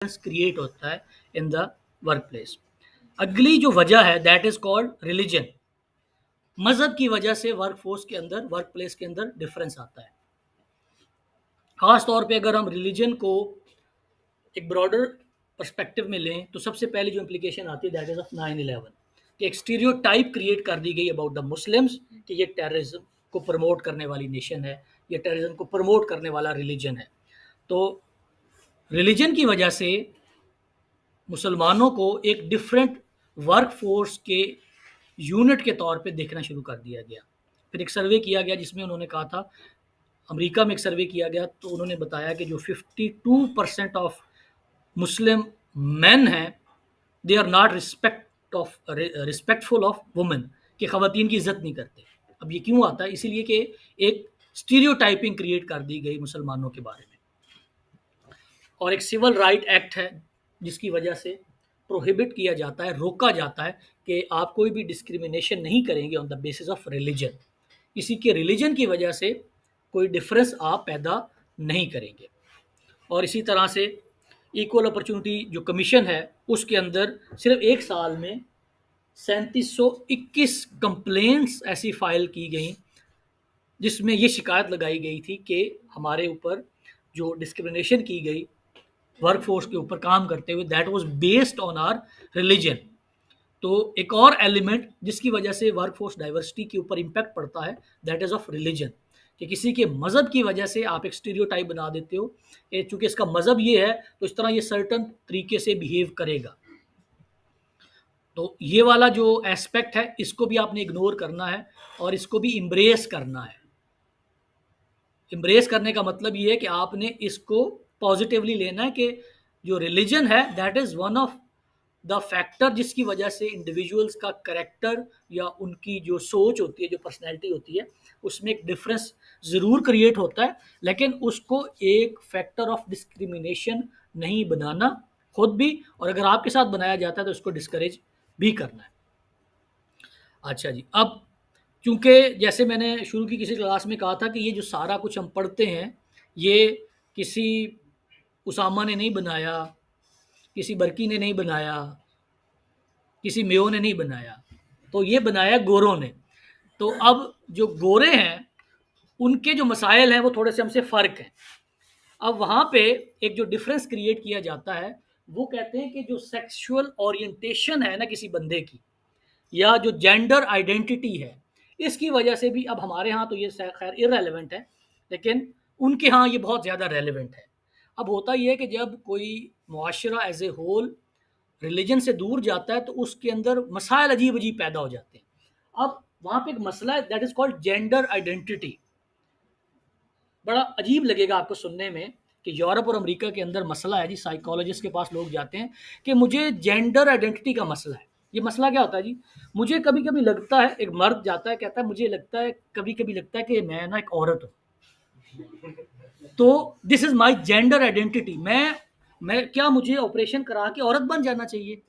Create होता है in the work place. अगली जो वजह है दैट इज कॉल्ड रिलीजन। मजहब की वजह से वर्क फोर्स के अंदर, वर्क प्लेस के अंदर डिफरेंस आता है। खास तौर पे अगर हम रिलीजन को एक ब्रॉडर पर्सपेक्टिव में लें तो सबसे पहले जो इम्प्लीकेशन आती है दैट इज ऑफ 9/11 कि एक स्टीरियोटाइप क्रिएट कर दी गई अबाउट द मुस्लिम्स कि ये टेररिज्म को प्रमोट करने वाली नेशन है, ये टेररिज्म को प्रमोट करने वाला रिलीजन है। तो रिलीजन की वजह से मुसलमानों को एक डिफरेंट वर्क फोर्स के यूनिट के तौर पे देखना शुरू कर दिया गया। फिर एक सर्वे किया गया जिसमें उन्होंने कहा था, अमेरिका में एक सर्वे किया गया तो उन्होंने बताया कि जो 52% ऑफ मुस्लिम मेन हैं they are not respectful of women, कि खवातीन की इज्जत नहीं करते। अब ये क्यों आता है? इसीलिए कि एक स्टीरियोटाइपिंग क्रिएट कर दी गई मुसलमानों के बारे में। और एक सिविल राइट एक्ट है जिसकी वजह से प्रोहिबिट किया जाता है, रोका जाता है कि आप कोई भी डिस्क्रिमिनेशन नहीं करेंगे on the basis of religion. किसी के रिलीजन की वजह से कोई डिफरेंस आप पैदा नहीं करेंगे। और इसी तरह से इक्वल अपॉर्चुनिटी जो कमीशन है उसके अंदर सिर्फ एक साल में 3721 कंप्लेंट्स ऐसी फाइल की गई जिसमें ये शिकायत लगाई गई थी कि हमारे ऊपर जो डिस्क्रिमिनेशन की गई वर्क फोर्स के ऊपर काम करते हुए that was based on our religion. तो एक और एलिमेंट जिसकी वजह से वर्क फोर्स डाइवर्सिटी के ऊपर इम्पैक्ट पड़ता है दैट इज़ ऑफ रिलीजन, कि किसी के मज़हब की वजह से आप एक स्टीरियोटाइप बना देते हो कि चूंकि इसका मज़हब ये है तो इस तरह ये सर्टन तरीके से बिहेव करेगा। तो ये वाला जो एस्पेक्ट है इसको भी आपने इग्नोर करना है और इसको भी इम्ब्रेस करना है। इम्ब्रेस करने का मतलब ये है कि आपने इसको पॉजिटिवली लेना है कि जो रिलीजन है that is one of the factor जिसकी वजह से इंडिविजुअल्स का करेक्टर या उनकी जो सोच होती है, जो पर्सनैलिटी होती है, उसमें एक डिफरेंस ज़रूर क्रिएट होता है, लेकिन उसको एक फैक्टर ऑफ डिस्क्रिमिनेशन नहीं बनाना खुद भी, और अगर आपके साथ बनाया जाता है तो उसको डिस्करेज भी करना है। अच्छा जी, अब चूँकि जैसे मैंने शुरू की किसी क्लास में कहा था कि ये जो सारा कुछ हम पढ़ते हैं, ये किसी उसामा ने नहीं बनाया, किसी बर्की ने नहीं बनाया, किसी मेयो ने नहीं बनाया, तो ये बनाया गोरों ने। तो अब जो गोरे हैं, उनके जो मसाइल हैं वो थोड़े से हमसे फ़र्क हैं। अब वहाँ पे एक जो डिफ़रेंस क्रिएट किया जाता है, वो कहते हैं कि जो सेक्सुअल ओरिएंटेशन है ना किसी बंदे की, या जो जेंडर आइडेंटिटी है, इसकी वजह से भी अब हमारे यहाँ तो ये खैर इररेलेवेंट है, लेकिन उनके यहाँ ये बहुत ज़्यादा रेलेवेंट है। अब होता ये है कि जब कोई मुआशरा एज ए होल रिलीजन से दूर जाता है तो उसके अंदर मसाइल अजीब अजीब पैदा हो जाते हैं। अब वहाँ पे एक मसला है that is called gender identity. बड़ा अजीब लगेगा आपको सुनने में कि यूरोप और अमेरिका के अंदर मसला है जी, साइकोलॉजिस्ट के पास लोग जाते हैं कि मुझे जेंडर आइडेंटिटी का मसला है। ये मसला क्या होता है जी? मुझे कभी कभी लगता है, एक मर्द जाता है कहता है मुझे लगता है, कभी कभी लगता है कि मैं ना एक औरत हूँ, तो this is my gender identity. मैं क्या मुझे ऑपरेशन करा के औरत बन जाना चाहिए?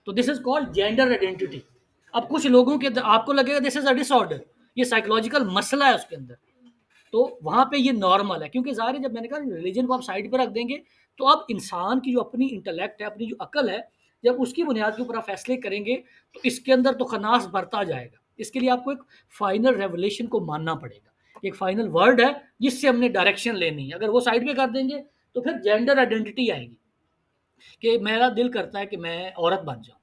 तो this is called gender identity. अब कुछ लोगों के आपको लगेगा दिस इज अ डिसऑर्डर, ये साइकोलॉजिकल मसला है उसके अंदर। तो वहाँ पे ये नॉर्मल है, क्योंकि ज़ाहिर है जब मैंने कहा रिलीजन को आप साइड पे रख देंगे तो अब इंसान की जो अपनी इंटेलेक्ट है, अपनी जो अकल है, जब उसकी बुनियाद के ऊपर आप फैसले करेंगे तो इसके अंदर तो खनास बढ़ता जाएगा। इसके लिए आपको एक फाइनल रेवलेशन को मानना पड़ेगा, एक फाइनल वर्ड है जिससे हमने डायरेक्शन लेनी है। अगर वो साइड पे कर देंगे तो फिर जेंडर आइडेंटिटी आएगी कि मेरा दिल करता है कि मैं औरत बन जाऊँ,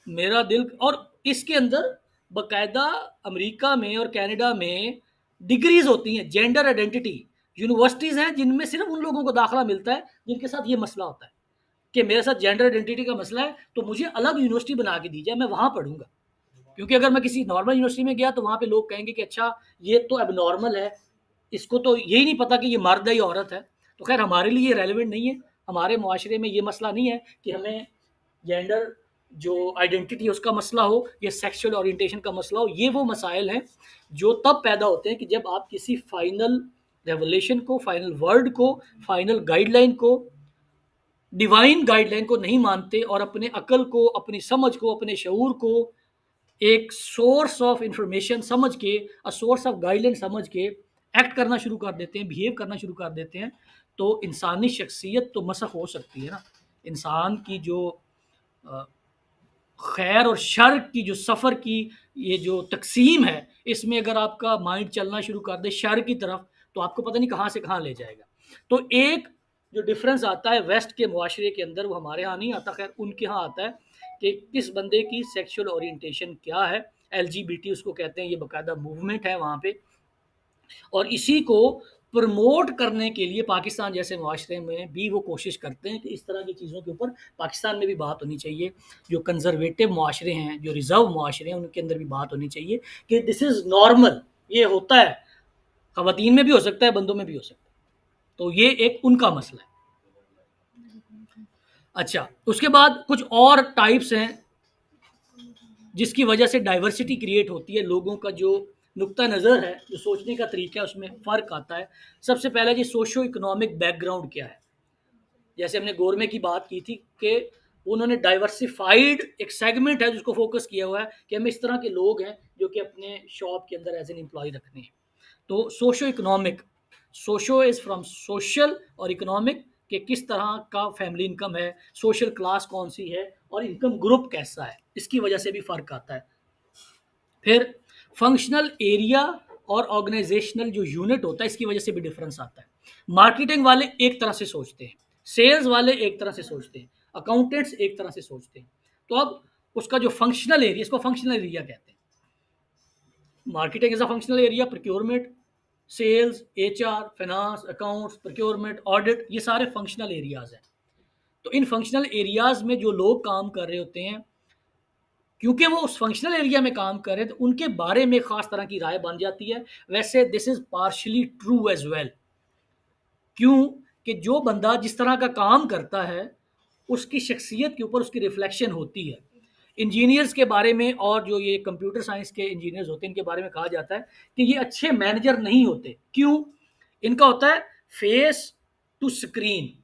मेरा दिल। और इसके अंदर बकायदा अमेरिका में और कनाडा में डिग्रीज होती हैं जेंडर आइडेंटिटी, यूनिवर्सिटीज़ हैं जिनमें सिर्फ उन लोगों को दाखिला मिलता है जिनके साथ ये मसला होता है कि मेरे साथ जेंडर आइडेंटिटी का मसला है, तो मुझे अलग यूनिवर्सिटी बना के दी जाए, मैं वहाँ पढ़ूंगा। क्योंकि अगर मैं किसी नॉर्मल यूनिवर्सिटी में गया तो वहाँ पे लोग कहेंगे कि अच्छा ये तो अब नॉर्मल है, इसको तो यही नहीं पता कि ये मर्द है या औरत है। तो खैर हमारे लिए ये रेलिवेंट नहीं है, हमारे मुआशरे में ये मसला नहीं है कि हमें जेंडर जो आइडेंटिटी है उसका मसला हो या सेक्सुअल ओरिएंटेशन का मसला हो। ये वो मसाइल हैं जो तब पैदा होते हैं कि जब आप किसी फाइनल रेवलेशन को, फाइनल वर्ड को, फाइनल गाइडलाइन को, डिवाइन गाइडलाइन को नहीं मानते और अपने अकल को, अपनी समझ को, अपने शऊर को एक सोर्स ऑफ इंफॉर्मेशन समझ के, सोर्स ऑफ गाइडलाइन समझ के एक्ट करना शुरू कर देते हैं, बिहेव करना शुरू कर देते हैं। तो इंसानी शख्सियत तो मसख़ हो सकती है ना। इंसान की जो अ, खैर और शर की जो सफ़र की ये जो तक़सीम है, इसमें अगर आपका माइंड चलना शुरू कर दे शर की तरफ, तो आपको पता नहीं कहाँ से कहाँ ले जाएगा। तो एक जो डिफ़रेंस आता है वेस्ट के मुआशरे के अंदर, वो हमारे यहाँ नहीं आता, ख़ैर उनके यहाँ आता है कि किस बंदे की सेक्सुअल ओरिएंटेशन क्या है। एलजीबीटी उसको कहते हैं, ये बाकायदा मूवमेंट है वहाँ पे। और इसी को प्रमोट करने के लिए पाकिस्तान जैसे मुआशरे में भी वो कोशिश करते हैं कि इस तरह की चीज़ों के ऊपर पाकिस्तान में भी बात होनी चाहिए। जो कंज़र्वेटिव मुआशरे हैं, जो रिज़र्व मुआशरे हैं, उनके अंदर भी बात होनी चाहिए कि दिस इज़ नॉर्मल, ये होता है, ख़वातीन में भी हो सकता है, बंदों में भी हो सकता है। तो ये एक उनका मसला है। अच्छा, उसके बाद कुछ और टाइप्स हैं जिसकी वजह से डाइवर्सिटी क्रिएट होती है, लोगों का जो नुक्ता नज़र है, जो सोचने का तरीका है, उसमें फ़र्क आता है। सबसे पहले जी सोशो इकोनॉमिक बैकग्राउंड क्या है। जैसे हमने गोरमे की बात की थी कि उन्होंने डाइवर्सिफाइड एक सेगमेंट है जिसको फोकस किया हुआ है कि हमें इस तरह के लोग हैं जो कि अपने शॉप के अंदर एज एन एम्प्लॉय रखने हैं। तो socio economic, socio is from social और इकोनॉमिक कि किस तरह का फैमिली इनकम है, सोशल क्लास कौन सी है और इनकम ग्रुप कैसा है, इसकी वजह से भी फ़र्क आता है। फिर फंक्शनल एरिया और ऑर्गेनाइजेशनल जो यूनिट होता है, इसकी वजह से भी डिफरेंस आता है। मार्केटिंग वाले एक तरह से सोचते हैं, सेल्स वाले एक तरह से सोचते हैं, अकाउंटेंट्स एक तरह से सोचते हैं। तो अब उसका जो फंक्शनल एरिया, इसको फंक्शनल एरिया कहते हैं। Marketing is a functional area, procurement, sales, HR, finance, accounts, procurement, audit, ये सारे फंक्शनल एरियाज हैं। तो इन फंक्शनल एरियाज में जो लोग काम कर रहे होते हैं, क्योंकि वो उस फंक्शनल एरिया में काम कर रहे हैं, तो उनके बारे में ख़ास तरह की राय बन जाती है। वैसे this is partially true as well. क्यों? कि जो बंदा जिस तरह का काम करता है, उसकी शख्सियत के ऊपर उसकी रिफ्लेक्शन होती है। इंजीनियर्स के बारे में और जो ये कंप्यूटर साइंस के इंजीनियर्स होते हैं, इनके बारे में कहा जाता है कि ये अच्छे मैनेजर नहीं होते। क्यों? इनका होता है फेस टू स्क्रीन,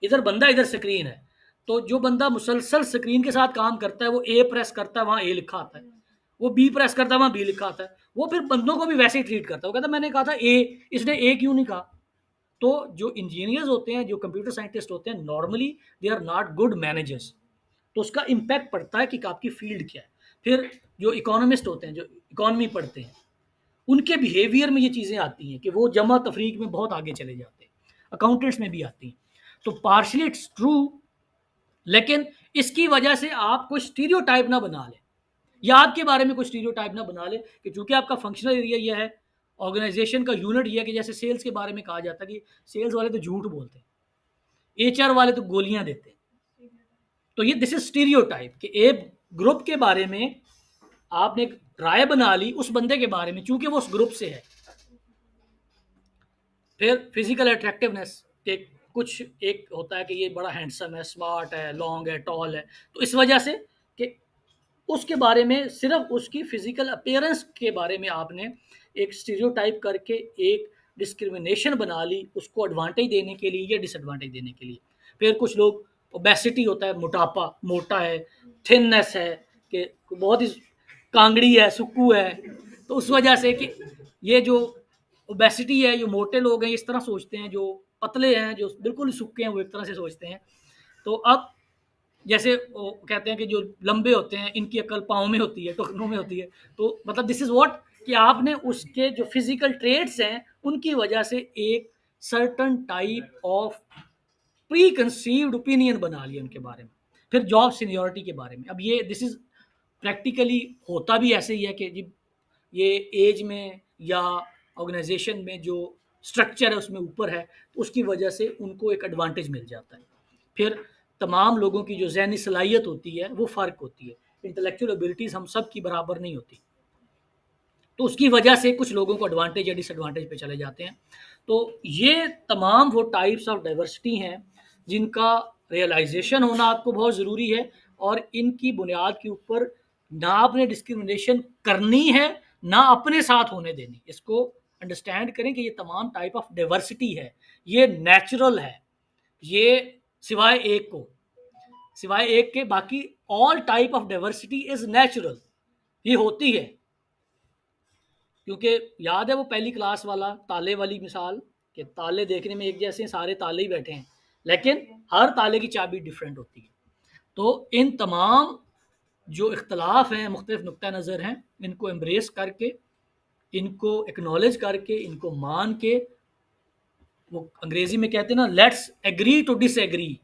इधर बंदा इधर स्क्रीन है। तो जो बंदा मुसलसल स्क्रीन के साथ काम करता है, वो ए प्रेस करता है, वहाँ ए लिखा आता है, वो बी प्रेस करता है, वहाँ बी लिखा आता है। वो फिर बंदों को भी वैसे ही ट्रीट करता है, वो कहता है मैंने कहा था ए, इसने ए क्यों नहीं कहा। तो जो इंजीनियर्स होते हैं, जो कंप्यूटर साइंटिस्ट होते हैं, normally they are not good managers. तो उसका इम्पैक्ट पड़ता है कि आपकी फील्ड क्या है। फिर जो इकोनॉमिस्ट होते हैं, जो इकोनॉमी पढ़ते हैं, उनके बिहेवियर में ये चीज़ें आती हैं कि वो जमा तफरीक में बहुत आगे चले जाते हैं। अकाउंटेंट्स में भी आती हैं। तो पार्शली इट्स ट्रू, लेकिन इसकी वजह से आप कोई स्टीरियोटाइप ना बना लें, या आपके बारे में कोई स्टीरियोटाइप ना बना लें कि चूंकि आपका फंक्शनल एरिया यह है, ऑर्गेनाइजेशन का यूनिट यह है कि जैसे सेल्स के बारे में कहा जाता है कि सेल्स वाले तो झूठ बोलते हैं, एचआर वाले तो गोलियां देते हैं। तो ये दिस इज स्टीरियोटाइप कि एक ग्रुप के बारे में आपने एक राय बना ली उस बंदे के बारे में चूंकि वो उस ग्रुप से है। फिर फिजिकल अट्रैक्टिवनेस के कुछ एक होता है कि ये बड़ा हैंडसम है, स्मार्ट है, लॉन्ग है, टॉल है, तो इस वजह से कि उसके बारे में सिर्फ उसकी फिजिकल अपीयरेंस के बारे में आपने एक स्टीरियोटाइप करके एक डिस्क्रिमिनेशन बना ली, उसको एडवांटेज देने के लिए या डिसएडवांटेज देने के लिए। फिर कुछ लोग, ओबेसिटी होता है, मोटापा, मोटा है, थिननेस है, कि बहुत ही कांगड़ी है, सुक्कू है, तो उस वजह से कि ये जो ओबेसिटी है, ये मोटे लोग हैं इस तरह सोचते हैं, जो पतले हैं, जो बिल्कुल ही सूखे हैं, वो एक तरह से सोचते हैं। तो अब जैसे वो कहते हैं कि जो लंबे होते हैं इनकी अकल पाँव में होती है, टखनों में होती है। तो मतलब दिस इज़ व्हाट कि आपने उसके जो फिजिकल ट्रेड्स हैं उनकी वजह से एक certain type of pre conceived opinion बना लिया उनके बारे में। फिर जॉब सीनियरिटी के बारे में, अब ये दिस इज़ प्रैक्टिकली होता भी ऐसे ही है कि जी ये एज में या ऑर्गेनाइजेशन में जो स्ट्रक्चर है उसमें ऊपर है, तो उसकी वजह से उनको एक एडवांटेज मिल जाता है। फिर तमाम लोगों की जो ज़हनी सलाहियत होती है वो फ़र्क होती है, इंटेलेक्चुअल एबिलिटीज़ हम सब की बराबर नहीं होती, तो उसकी वजह से कुछ लोगों को एडवांटेज या डिसएडवांटेज पे चले जाते हैं। तो ये तमाम वो टाइप्स ऑफ डाइवर्सिटी हैं जिनका रियलाइजेशन होना आपको बहुत ज़रूरी है, और इनकी बुनियाद के ऊपर ना आपने डिस्क्रिमिनेशन करनी है ना अपने साथ होने देनी। इसको अंडरस्टैंड करें कि ये तमाम टाइप ऑफ डाइवर्सिटी है, ये नेचुरल है, ये सिवाय एक के बाकी all type of diversity is natural, ये होती है। क्योंकि याद है वो पहली क्लास वाला ताले वाली मिसाल कि ताले देखने में एक जैसे हैं, सारे ताले ही बैठे हैं, लेकिन हर ताले की चाबी डिफरेंट होती है। तो इन तमाम जो इख्तलाफ हैं, मुख्तलिफ नुक्ता नज़र हैं, इनको एम्ब्रेस करके, इनको एक्नॉलेज करके, इनको मान के, वो अंग्रेजी में कहते हैं ना, लेट्स एग्री टू डिसएग्री,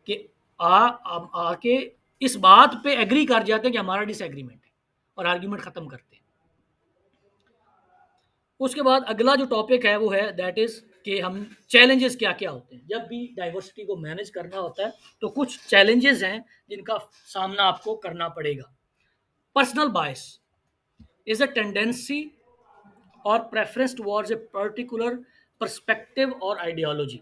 कि आके इस बात पे एग्री कर जाते हैं कि हमारा डिसएग्रीमेंट है और आर्ग्यूमेंट खत्म करते हैं। उसके बाद अगला जो टॉपिक है वो है दैट इज कि हम चैलेंजेस क्या क्या होते हैं। जब भी डाइवर्सिटी को मैनेज करना होता है तो कुछ चैलेंजेस हैं जिनका सामना आपको करना पड़ेगा। Personal bias is a tendency or preference towards a particular perspective or ideology.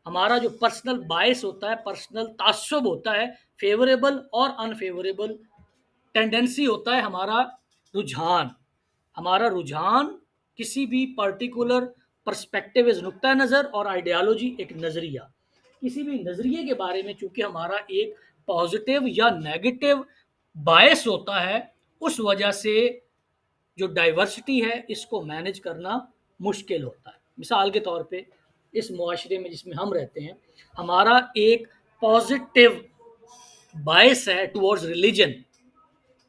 हमारा जो पर्सनल बायस होता है, पर्सनल तासुब होता है, फेवरेबल और अनफेवरेबल टेंडेंसी होता है, हमारा रुझान किसी भी पर्टिकुलर पर्सपेक्टिव इज नुक्ता नज़र और आइडियोलॉजी एक नज़रिया, किसी भी नज़रिए के बारे में चूंकि हमारा एक पॉजिटिव या नेगेटिव बायस होता है, उस वजह से जो डाइवर्सिटी है इसको मैनेज करना मुश्किल होता है। मिसाल के तौर पे इस मुआशरे में जिसमें हम रहते हैं, हमारा एक पॉजिटिव बायस है टुवर्ड्स रिलीजन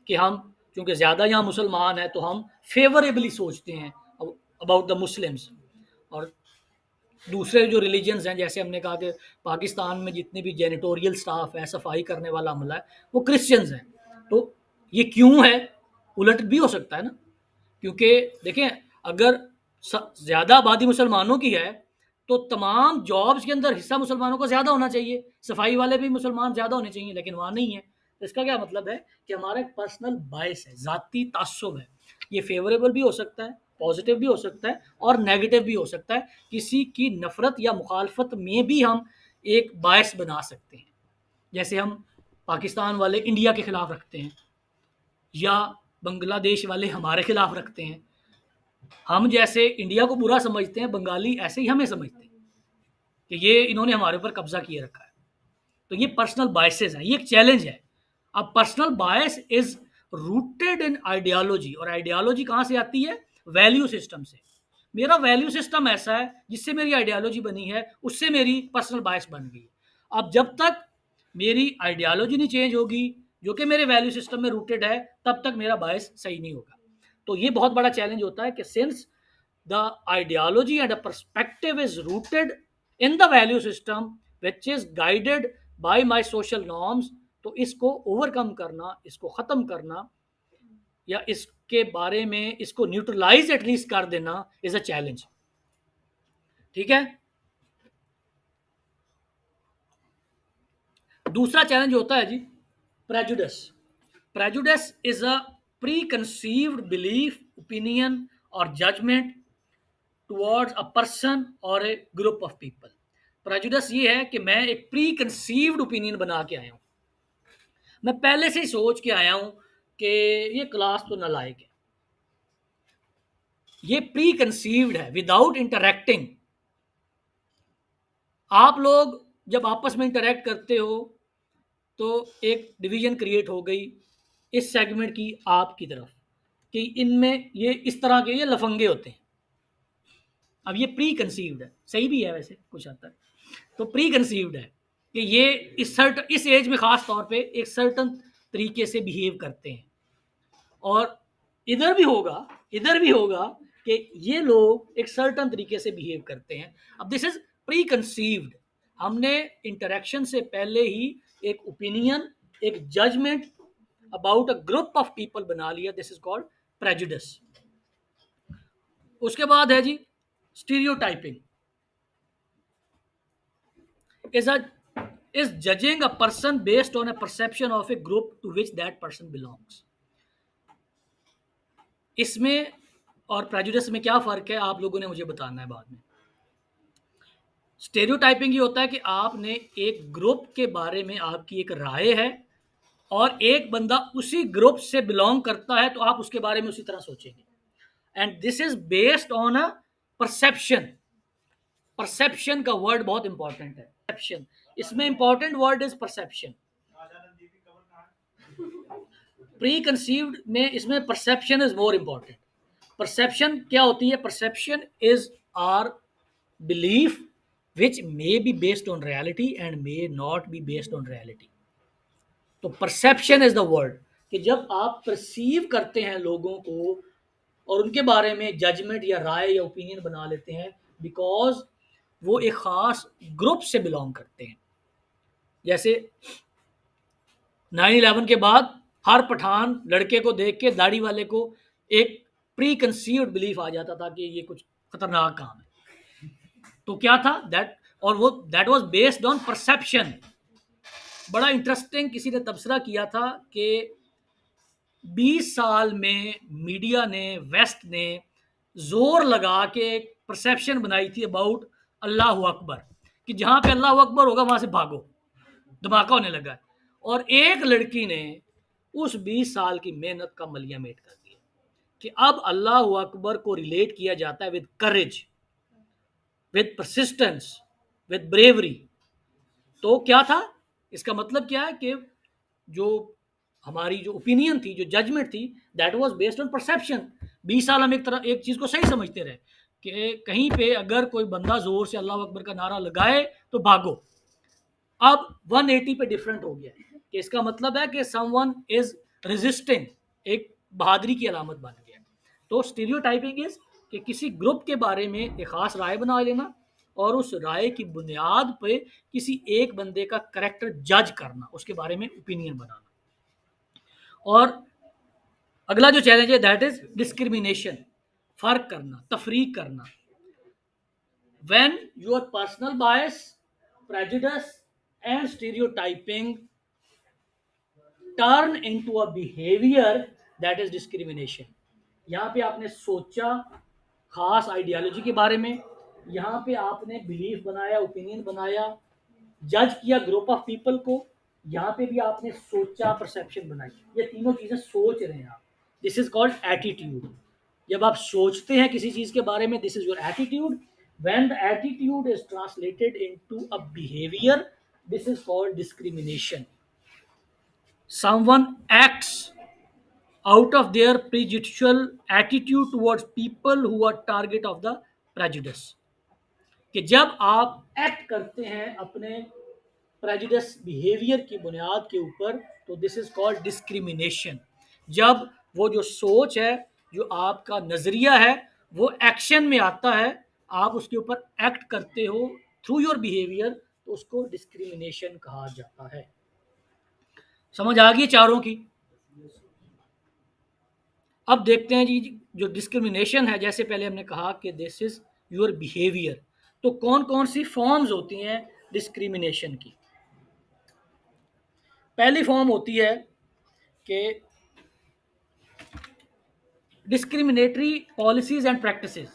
कि हम क्योंकि ज़्यादा यहाँ मुसलमान हैं तो हम फेवरेबली सोचते हैं अबाउट द मुस्लिम्स। और दूसरे जो रिलीजन्स हैं, जैसे हमने कहा कि पाकिस्तान में जितने भी जेनिटोरियल स्टाफ है, सफाई करने वाला अमला है, वो क्रिश्चियंस हैं। तो ये क्यों है? उलट भी हो सकता है ना, क्योंकि देखें, अगर ज़्यादा आबादी मुसलमानों की है तो तमाम जॉब्स के अंदर हिस्सा मुसलमानों का ज़्यादा होना चाहिए, सफाई वाले भी मुसलमान ज़्यादा होने चाहिए, लेकिन वहाँ नहीं है। तो इसका क्या मतलब है कि हमारा एक पर्सनल बायस है, ज़ाती तासुब है। ये फेवरेबल भी हो सकता है, पॉजिटिव भी हो सकता है और नेगेटिव भी हो सकता है। किसी की नफ़रत या मुखालफत में भी हम एक बायस बना सकते हैं। जैसे हम पाकिस्तान वाले इंडिया के ख़िलाफ़ रखते हैं या बांग्लादेश वाले हमारे खिलाफ रखते हैं। हम जैसे इंडिया को बुरा समझते हैं, बंगाली ऐसे ही हमें समझते हैं कि ये इन्होंने हमारे ऊपर कब्जा किए रखा है। तो ये पर्सनल बायसेस हैं, ये एक चैलेंज है। अब personal bias is rooted in ideology, और आइडियोलॉजी कहाँ से आती है? वैल्यू सिस्टम से। मेरा वैल्यू सिस्टम ऐसा है जिससे मेरी आइडियोलॉजी बनी है, उससे मेरी पर्सनल बायस बन गई। अब जब तक मेरी आइडियोलॉजी नहीं चेंज होगी जो कि मेरे वैल्यू सिस्टम में रूटेड है, तब तक मेरा बायस सही नहीं होगा। तो ये बहुत बड़ा चैलेंज होता है कि since the ideology and a perspective is rooted in the value system which is guided by my social norms, तो इसको ओवरकम करना, इसको ख़त्म करना या इसके बारे में इसको न्यूट्रलाइज एटलीस्ट कर देना इज अ चैलेंज। ठीक है। दूसरा चैलेंज होता है जी prejudice. Prejudice is a preconceived belief, opinion or judgement towards a person or a group of people. Prejudice ये है कि मैं एक प्री कंसीव्ड ओपिनियन बना के आया हूँ, मैं पहले से ही सोच के आया हूँ कि ये क्लास तो नालायक है। ये प्री कंसीव्ड है विदाउट इंटरैक्टिंग। आप लोग जब आपस में इंटरैक्ट करते हो तो एक डिवीजन क्रिएट हो गई इस सेगमेंट की आपकी तरफ कि इनमें ये इस तरह के ये लफंगे होते हैं। अब ये प्री कंसीव्ड है, सही भी है वैसे कुछ हद तक, तो प्री कंसीव्ड है कि ये इस एज में ख़ास तौर पे एक सर्टन तरीके से बिहेव करते हैं। और इधर भी होगा कि ये लोग एक सर्टन तरीके से बिहेव करते हैं। अब दिस इज प्री कंसीव्ड। हमने इंटरेक्शन से पहले ही एक ओपिनियन, एक judgement about a group of people बना लिया। This is called prejudice. उसके बाद है जी stereotyping. is a is judging a person based on a perception of a group to which that person belongs। इसमें और प्रेजुडिस में क्या फ़र्क है आप लोगों ने मुझे बताना है बाद में। स्टेरियोटाइपिंग ये होता है कि आपने एक ग्रुप के बारे में आपकी एक राय है और एक बंदा उसी ग्रुप से बिलोंग करता है तो आप उसके बारे में उसी तरह सोचेंगे, and this is based on a perception. Perception का वर्ड बहुत इंपॉर्टेंट है, परसेप्शन, इसमें important word is perception. Preconceived में इसमें perception is more important. Perception क्या होती है? Perception is our belief which may be based on reality and may not be based on reality. तो perception is the word, कि जब आप perceive करते हैं लोगों को और उनके बारे में जजमेंट या राय या ओपिनियन बना लेते हैं बिकॉज वो एक खास ग्रुप से बिलोंग करते हैं। जैसे 9/11 के बाद हर पठान लड़के को देख के दाढ़ी वाले को एक प्री कंसीव्ड बिलीफ आ जाता था कि ये कुछ खतरनाक काम है। तो क्या था दैट, और वो that was based on perception. बड़ा इंटरेस्टिंग किसी ने तबसरा किया था कि 20 साल में मीडिया ने, वेस्ट ने जोर लगा के एक परसेप्शन बनाई थी अबाउट अल्लाह अकबर, कि जहां पे अल्लाह अकबर होगा वहां से भागो, धमाका होने लगा है। और एक लड़की ने उस 20 साल की मेहनत का मलिया मेट कर दिया कि अब अल्लाह अकबर को रिलेट किया जाता है with courage, with persistence, with bravery. तो क्या था, इसका मतलब क्या है कि जो हमारी जो ओपिनियन थी, जो जजमेंट थी, that was based on perception. 20 साल हम एक चीज को सही समझते रहे कि कहीं पे अगर कोई बंदा जोर से अल्लाह अकबर का नारा लगाए तो भागो। अब 180 पे डिफरेंट हो गया है कि इसका मतलब है कि समवन इज रेजिस्टिंग, एक बहादुरी की अलामत बन गया। तो स्टीरियोटाइपिंग इज कि किसी ग्रुप के बारे में एक खास राय बना लेना और उस राय की बुनियाद पे किसी एक बंदे का करेक्टर जज करना, उसके बारे में ओपिनियन बनाना। और अगला जो चैलेंज है दैट इज डिस्क्रिमिनेशन, फर्क करना, तफरीक करना। When your personal bias, prejudice and stereotyping turn into a behavior that is discrimination। यहाँ पे आपने सोचा खास आइडियोलॉजी के बारे में, यहाँ पे आपने बिलीफ बनाया, ओपिनियन बनाया, जज किया ग्रुप ऑफ पीपल को, यहाँ पे भी आपने सोचा, परसेप्शन बनाई। ये तीनों चीजें सोच रहे हैं आप, दिस इज कॉल्ड एटीट्यूड। जब आप सोचते हैं किसी चीज के बारे में, this is your attitude. When the attitude is translated into a behaviour, this is called discrimination. Someone acts out of their prejudicial attitude towards people who are target of the prejudice। कि जब आप act करते हैं अपने prejudice behaviour की बुनियाद के ऊपर, तो दिस इज कॉल्ड डिस्क्रिमिनेशन। जब वो जो सोच है, जो आपका नजरिया है, वो एक्शन में आता है, आप उसके ऊपर एक्ट करते हो थ्रू योर बिहेवियर, तो उसको डिस्क्रिमिनेशन कहा जाता है। समझ आ गई चारों की? अब देखते हैं जी, जो डिस्क्रिमिनेशन है, जैसे पहले हमने कहा कि दिस इज योर बिहेवियर, तो कौन कौन सी फॉर्म्स होती हैं डिस्क्रिमिनेशन की? पहली फॉर्म होती है कि discriminatory policies and practices,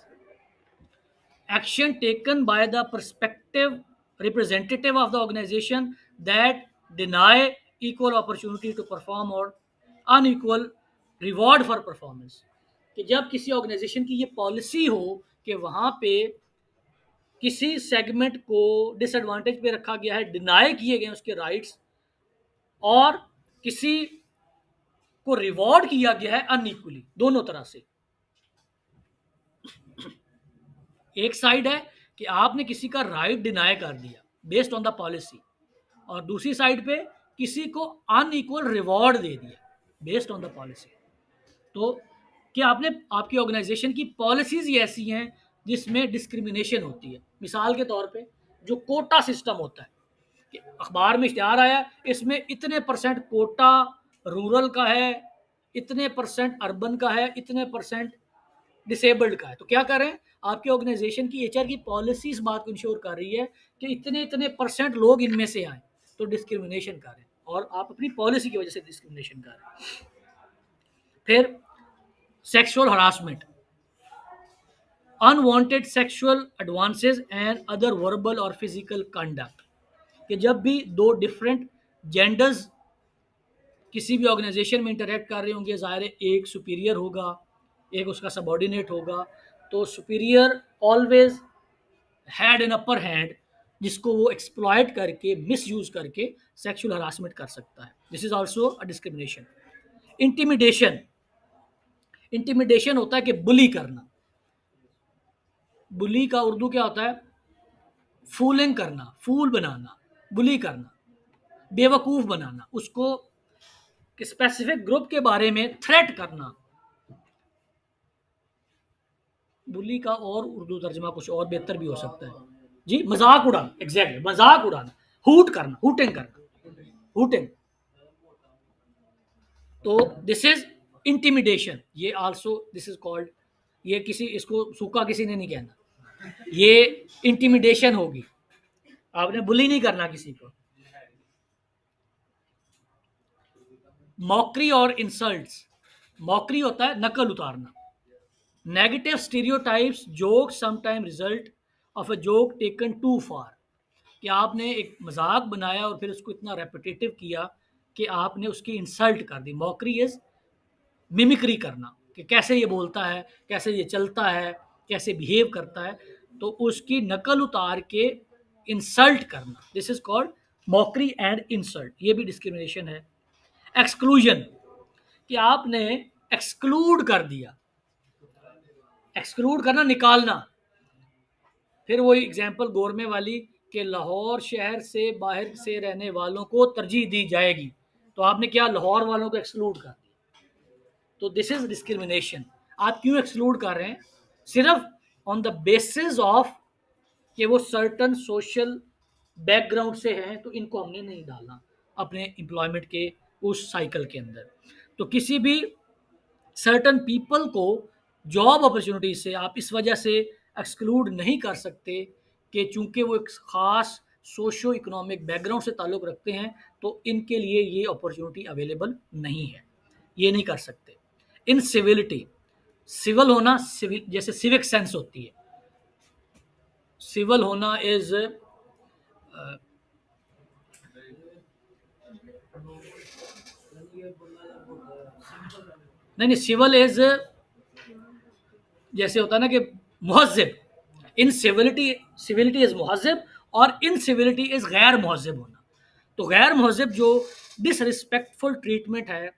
action taken by the prospective representative of the organization that deny equal opportunity to perform or unequal reward for performance। कि जब किसी ऑर्गेनाइजेशन की ये पॉलिसी हो कि वहाँ पे किसी सेगमेंट को डिसएडवांटेज पे रखा गया है, डिनाई किए गए उसके राइट्स, और किसी को रिवॉर्ड किया गया है अनइक्वली, दोनों तरह से। एक साइड है कि आपने किसी का राइट डिनाई कर दिया बेस्ड ऑन द पॉलिसी, और दूसरी साइड पे किसी को अनइक्वल रिवॉर्ड दे दिया बेस्ड ऑन द पॉलिसी। तो क्या आपने, आपकी ऑर्गेनाइजेशन की पॉलिसीज ही ऐसी हैं जिसमें डिस्क्रिमिनेशन होती है। मिसाल के तौर पे जो कोटा सिस्टम होता है कि अखबार में इश्तिहार आया, इसमें इतने परसेंट कोटा रूरल का है, इतने परसेंट अर्बन का है, इतने परसेंट डिसेबल्ड का है। तो क्या कर रहे हैं, आपके ऑर्गेनाइजेशन की एचआर की पॉलिसी इस बात को इंश्योर कर रही है कि इतने इतने परसेंट लोग इनमें से आए, तो डिस्क्रिमिनेशन कर रहे हैं, और आप अपनी पॉलिसी की वजह से डिस्क्रिमिनेशन कर रहे हैं। फिर sexual harassment, unwanted sexual advances and other verbal और फिजिकल कंडक्ट। कि जब भी दो डिफरेंट जेंडर्स किसी भी ऑर्गेनाइजेशन में इंटरेक्ट कर रहे होंगे, ज़ाहिर है एक सुपीरियर होगा, एक उसका सबॉर्डिनेट होगा, तो superior always had an upper hand, जिसको वो एक्सप्लॉयट करके, मिस यूज करके सेक्सुअल हरासमेंट कर सकता है। This is also a discrimination. Intimidation, intimidation होता है कि बुली करना। बुली का उर्दू क्या होता है? फूलिंग करना, फूल बनाना, बुली करना, बेवकूफ़ बनाना, उसको स्पेसिफिक ग्रुप के बारे में थ्रेट करना। बुली का और उर्दू तर्जमा कुछ और बेहतर भी हो सकता है जी, मजाक उड़ाना, एग्जैक्टली मजाक उड़ाना, हूट करना, हुटिंग करना, हुटिंग। तो दिस इज इंटिमिडेशन, ये आल्सो दिस इज कॉल्ड, ये किसी इसको सूखा किसी ने नहीं कहना, ये इंटिमिडेशन होगी, आपने बुली नहीं करना किसी को। मॉकरी और इंसल्ट्स, मॉकरी होता है नकल उतारना, negative stereotypes joke sometime result of a joke taken too far, कि आपने एक मजाक बनाया और फिर उसको इतना रेपिटेटिव किया कि आपने उसकी इंसल्ट कर दी। मॉकरी इज मिमिक्री करना, कि कैसे ये बोलता है, कैसे ये चलता है, कैसे बिहेव करता है, तो उसकी नकल उतार के इंसल्ट करना, this is called mockery and insult, ये भी डिस्क्रिमिनेशन है। एक्सक्लूजन, कि आपने एक्सक्लूड कर दिया, एक्सक्लूड करना, निकालना। फिर वही एग्जाम्पल गोरमे वाली, कि लाहौर शहर से बाहर से रहने वालों को तरजीह दी जाएगी, तो आपने क्या लाहौर वालों को एक्सक्लूड कर दिया, तो दिस इज डिस्क्रिमिनेशन। आप क्यों एक्सक्लूड कर रहे हैं? सिर्फ ऑन द बेसिस ऑफ कि वो सर्टन सोशल बैकग्राउंड से हैं, तो इनको हमने नहीं डालना अपने एम्प्लॉयमेंट के उस साइकिल के अंदर। तो किसी भी सर्टन पीपल को जॉब अपॉर्चुनिटी से आप इस वजह से एक्सक्लूड नहीं कर सकते कि चूंकि वो एक ख़ास सोशो इकोनॉमिक बैकग्राउंड से ताल्लुक़ रखते हैं, तो इनके लिए ये अपॉर्चुनिटी अवेलेबल नहीं है, ये नहीं कर सकते। इन सिविलिटी, सिविल होना, सिविल जैसे सिविक सेंस होती है, सिविल होना इज नहीं, सिविल इज जैसे होता है ना कि मुहज़्ज़िब, इन सिविलिटी, सिविलिटी इज मुहज़्ज़िब और इन सिविलिटी इज गैर मुहज़्ज़िब होना। तो गैर मुहज़्ज़िब जो डिसरिस्पेक्टफुल ट्रीटमेंट है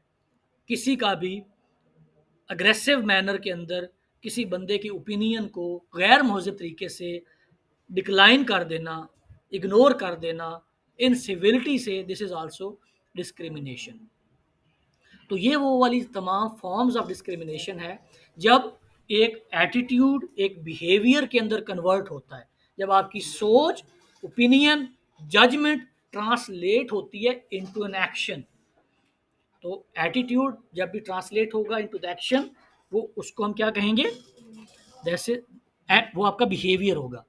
किसी का भी, अग्रेसिव मैनर के अंदर किसी बंदे की ओपिनियन को गैर मुहज़्ज़िब तरीके से डिक्लाइन कर देना, इग्नोर कर देना, इन सिविलिटी से, दिस इज आल्सो डिस्क्रिमिनेशन। तो ये वो वाली तमाम फॉर्म्स ऑफ डिस्क्रिमिनेशन है जब एक एटीट्यूड एक बिहेवियर के अंदर कन्वर्ट होता है, जब आपकी सोच, ओपिनियन, जजमेंट ट्रांसलेट होती है इनटू एन एक्शन। तो एटीट्यूड जब भी ट्रांसलेट होगा इनटू द एक्शन, वो उसको हम क्या कहेंगे, जैसे वो आपका बिहेवियर होगा।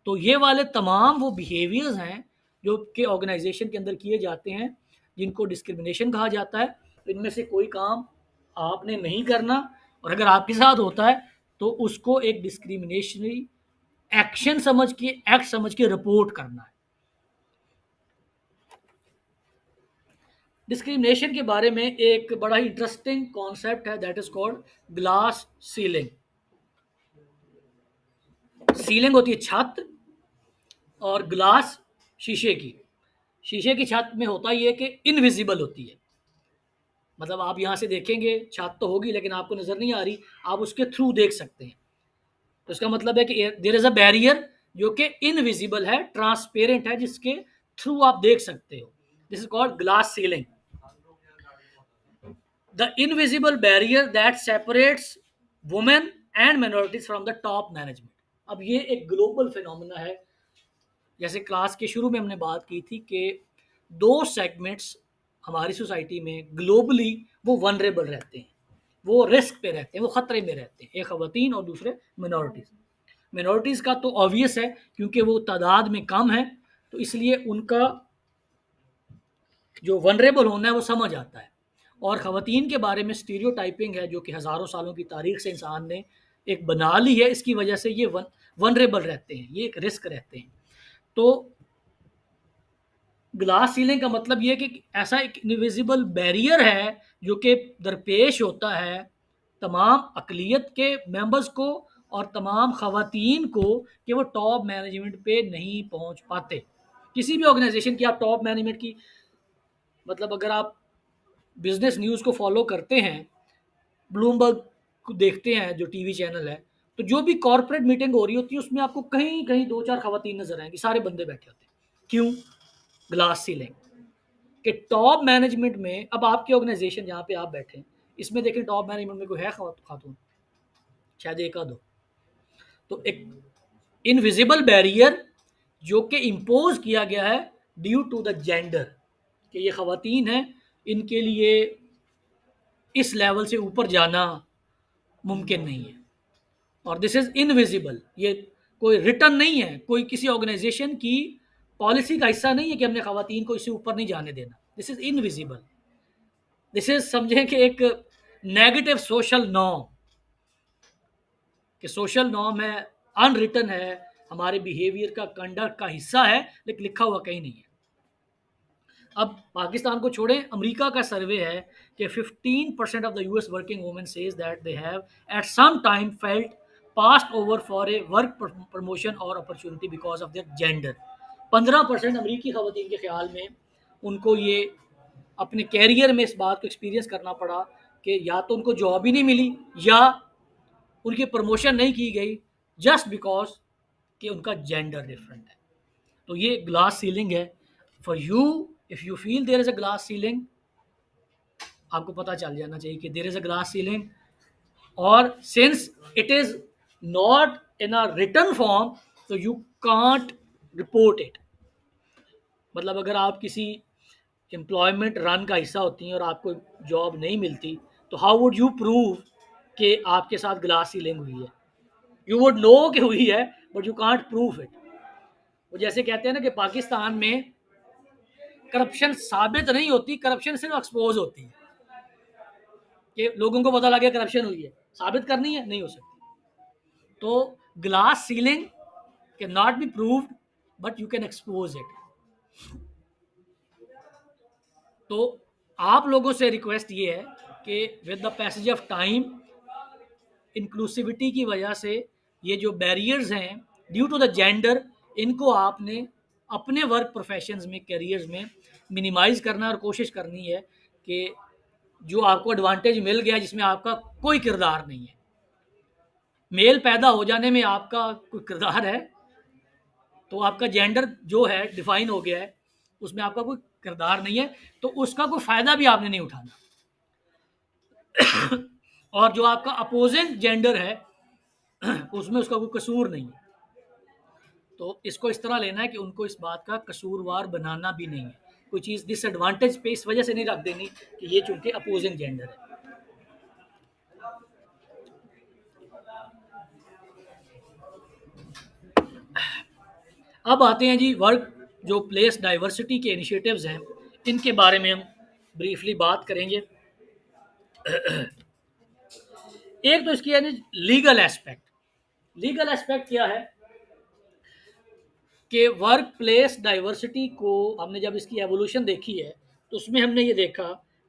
तो ये वाले तमाम वो बिहेवियर्स हैं जो कि ऑर्गेनाइजेशन के अंदर किए जाते हैं, जिनको डिस्क्रिमिनेशन कहा जाता है। तो इनमें से कोई काम आपने नहीं करना, और अगर आपके साथ होता है तो उसको एक डिस्क्रिमिनेशनरी एक्शन समझ के, एक्ट समझ के रिपोर्ट करना है। डिस्क्रिमिनेशन के बारे में एक बड़ा ही इंटरेस्टिंग कॉन्सेप्ट है, that is called glass ceiling. Ceiling होती है छत, और ग्लास शीशे की। शीशे की छत में होता ही है कि इनविजिबल होती है, मतलब आप यहाँ से देखेंगे छत तो होगी लेकिन आपको नज़र नहीं आ रही, आप उसके थ्रू देख सकते हैं। तो इसका मतलब है कि देयर इज़ अ बैरियर जो कि इनविजिबल है, ट्रांसपेरेंट है, जिसके थ्रू आप देख सकते हो। This is called glass ceiling, the invisible barrier that separates women and minorities from the top management. अब ये एक ग्लोबल फिनोमेना है। जैसे क्लास के शुरू में हमने बात की थी कि दो सेगमेंट्स हमारी सोसाइटी में ग्लोबली वो वनरेबल रहते हैं, वो रिस्क पे रहते हैं, वो ख़तरे में रहते हैं, एक ख़वातीन और दूसरे मिनॉरिटीज़। मिनॉरिटीज़ का तो ऑब्वियस है क्योंकि वो तादाद में कम है, तो इसलिए उनका जो वनरेबल होना है वो समझ आता है। और ख़वातीन के बारे में स्टीरियोटाइपिंग है जो कि हज़ारों सालों की तारीख से इंसान ने एक बना ली है, इसकी वजह से ये वनरेबल रहते हैं, ये एक रिस्क रहते हैं। तो ग्लास सीलिंग का मतलब ये कि ऐसा एक इनविजिबल बैरियर है जो कि दरपेश होता है तमाम अकलियत के मेंबर्स को और तमाम ख़वातीन को, कि वो टॉप मैनेजमेंट पे नहीं पहुंच पाते। किसी भी ऑर्गेनाइजेशन की आप टॉप मैनेजमेंट की, मतलब अगर आप बिजनेस न्यूज़ को फॉलो करते हैं, ब्लूमबर्ग को देखते हैं जो टीवी चैनल है, तो जो भी कॉर्पोरेट मीटिंग हो रही होती है उसमें आपको कहीं कहीं 2-4 खवातीन नजर आएंगी, सारे बंदे बैठे होते हैं। क्यों? ग्लास सीलिंग कि टॉप मैनेजमेंट में, अब आपकी ऑर्गेनाइजेशन जहाँ पे आप बैठे हैं इसमें देखें टॉप मैनेजमेंट में कोई है खातून? शायद एक आध हो। तो एक इनविजिबल बैरियर जो कि इम्पोज किया गया है ड्यू टू द जेंडर, कि ये खवातीन हैं, इनके लिए इस लेवल से ऊपर जाना मुमकिन नहीं है। और दिस इज इनविजिबल, ये कोई रिटर्न नहीं है, कोई किसी ऑर्गेनाइजेशन की पॉलिसी का हिस्सा नहीं है कि हमने खवातीन को इससे ऊपर नहीं जाने देना। This is invisible. This is समझें कि एक नेगेटिव सोशल नॉर्म, कि सोशल नॉर्म है, अनरिटन है, हमारे बिहेवियर का, कंडक्ट का हिस्सा है, लेकिन लिखा हुआ कहीं नहीं है। अब पाकिस्तान को छोड़ें, अमेरिका का सर्वे है कि 15% of the US working women says that they have at some time felt passed over for a work promotion or opportunity because of their gender. 15% अमरीकी खवातीन के ख्याल में उनको ये अपने कैरियर में इस बात को एक्सपीरियंस करना पड़ा कि या तो उनको जॉब ही नहीं मिली या उनकी प्रमोशन नहीं की गई जस्ट बिकॉज कि उनका जेंडर डिफरेंट है। तो ये ग्लास सीलिंग है। For you, if you feel there is a glass ceiling, आपको पता चल जाना चाहिए कि there is a glass ceiling, और since it is not in a written form तो यू कांट रिपोर्ट इट। मतलब अगर आप किसी एम्प्लॉयमेंट रन का हिस्सा होती हैं और आपको जॉब नहीं मिलती, तो हाउ वुड यू प्रूव कि आपके साथ ग्लास सीलिंग हुई है? यू वुड नो कि हुई है, but you can't prove it. वो जैसे कहते हैं ना कि पाकिस्तान में करप्शन साबित नहीं होती, करप्शन सिर्फ एक्सपोज होती है, कि लोगों को पता लगे करप्शन हुई है, साबित करनी है नहीं हो सकती। तो glass ceiling can not be proved but you can expose it. तो आप लोगों से रिक्वेस्ट ये है कि with the passage of time, inclusivity की वजह से ये जो बैरियर्स हैं ड्यू टू द जेंडर, इनको आपने अपने वर्क प्रोफेशंस में, करियर्स में मिनिमाइज करना और कोशिश करनी है कि जो आपको एडवांटेज मिल गया जिसमें आपका कोई किरदार नहीं है, मेल पैदा हो जाने में आपका कोई किरदार है, तो आपका जेंडर जो है डिफाइन हो गया है, उसमें आपका कोई किरदार नहीं है, तो उसका कोई फ़ायदा भी आपने नहीं उठाना। और जो आपका अपोजिंग जेंडर है उसमें उसका कोई कसूर नहीं है। तो इसको इस तरह लेना है कि उनको इस बात का कसूरवार बनाना भी नहीं है, कोई चीज़ डिसएडवांटेज पे इस वजह से नहीं रख देनी कि ये चूंकि अपोजिंग जेंडर है। अब आते हैं जी वर्क जो प्लेस डाइवर्सिटी के इनिशिएटिव्स हैं, इनके बारे में हम ब्रीफली बात करेंगे। एक तो इसकी है लीगल एस्पेक्ट। लीगल एस्पेक्ट क्या है कि वर्क प्लेस डाइवर्सिटी को हमने जब इसकी एवोल्यूशन देखी है तो उसमें हमने ये देखा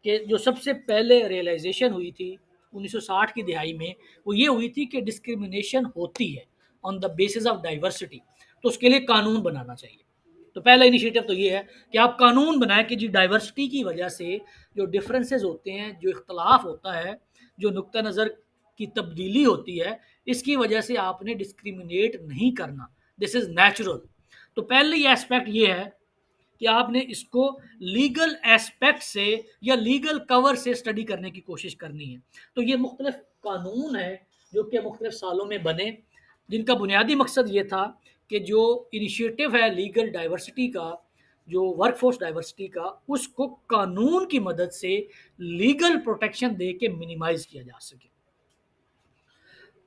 कि जो सबसे पहले रियलाइजेशन हुई थी 1960 की दिहाई में, वो ये हुई थी कि डिस्क्रिमिनेशन होती है on the basis of diversity, तो उसके लिए कानून बनाना चाहिए। तो पहला इनिशिएटिव तो ये है कि आप कानून बनाएं कि जी डाइवर्सिटी की वजह से जो डिफरेंसेस होते हैं, जो इख्तलाफ होता है, जो नुक्ता नज़र की तब्दीली होती है, इसकी वजह से आपने डिस्क्रिमिनेट नहीं करना, दिस इज़ नेचुरल। तो पहले एस्पेक्ट ये है कि आपने इसको लीगल एस्पेक्ट से या लीगल कवर से स्टडी करने की कोशिश करनी है। तो ये मुख्तलिफ कानून है जो कि मुख्तलिफ सालों में बने, जिनका बुनियादी मकसद ये था कि जो इनिशिएटिव है लीगल डाइवर्सिटी का, जो वर्कफोर्स डाइवर्सिटी का, उसको कानून की मदद से लीगल प्रोटेक्शन दे के मिनिमाइज किया जा सके।